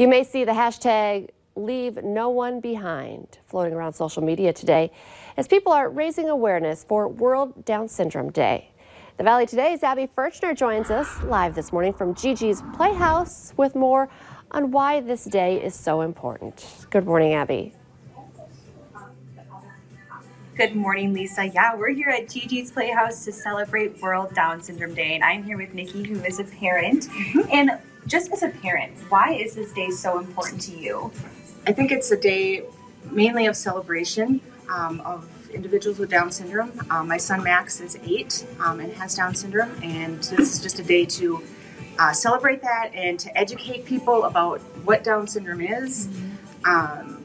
You may see the hashtag Leave No One Behind floating around social media today as people are raising awareness for World Down Syndrome Day. The Valley Today's Abby Furchner joins us live this morning from Gigi's Playhouse with more on why this day is so important. Good morning, Abby. Good morning, Lisa. Yeah, we're here at Gigi's Playhouse to celebrate World Down Syndrome Day, and I'm here with Nikki, who is a parent. And just as a parent, why is this day so important to you? I think it's a day mainly of celebration of individuals with Down syndrome. My son Max is 8 and has Down syndrome, and this is just a day to celebrate that and to educate people about what Down syndrome is.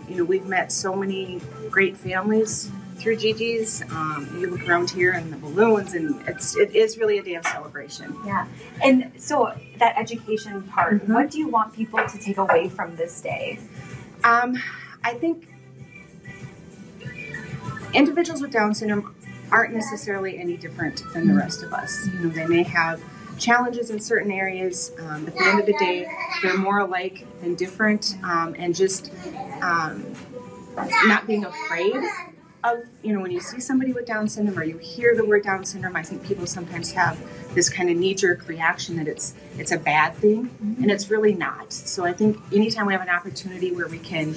We've met so many great families through Gigi's. You look around here and the balloons, and it is really a day of celebration. Yeah, and so that education part, what do you want people to take away from this day? I think individuals with Down syndrome aren't necessarily any different than the rest of us. They may have challenges in certain areas. At the end of the day, they're more alike than different, and just not being afraid of, when you see somebody with Down syndrome or you hear the word Down syndrome, I think people sometimes have this kind of knee-jerk reaction that it's a bad thing, and it's really not. So I think anytime we have an opportunity where we can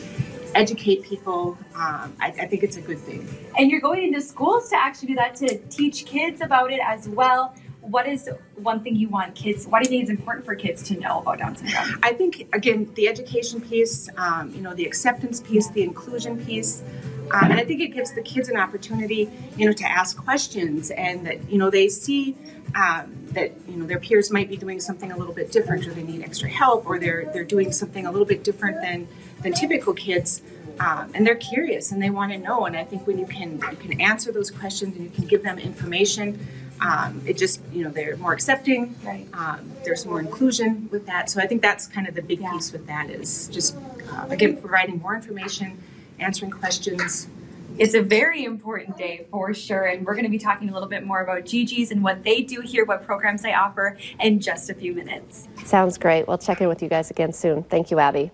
educate people, I think it's a good thing. And you're going into schools to actually do that, to teach kids about it as well. What is one thing you want kids, why do you think it's important for kids to know about Down syndrome? I think, again, the education piece, the acceptance piece, the inclusion piece, and I think it gives the kids an opportunity, to ask questions, and that, they see that, their peers might be doing something a little bit different, or they need extra help, or they're doing something a little bit different than typical kids, and they're curious and they want to know. And I think when you can answer those questions and you can give them information, it just, they're more accepting. Right. There's more inclusion with that. So I think that's kind of the big piece with that, is just, again, providing more information, answering questions. It's a very important day for sure, and we're going to be talking a little bit more about Gigi's and what they do here, what programs they offer, in just a few minutes. Sounds great. We'll check in with you guys again soon. Thank you, Abby.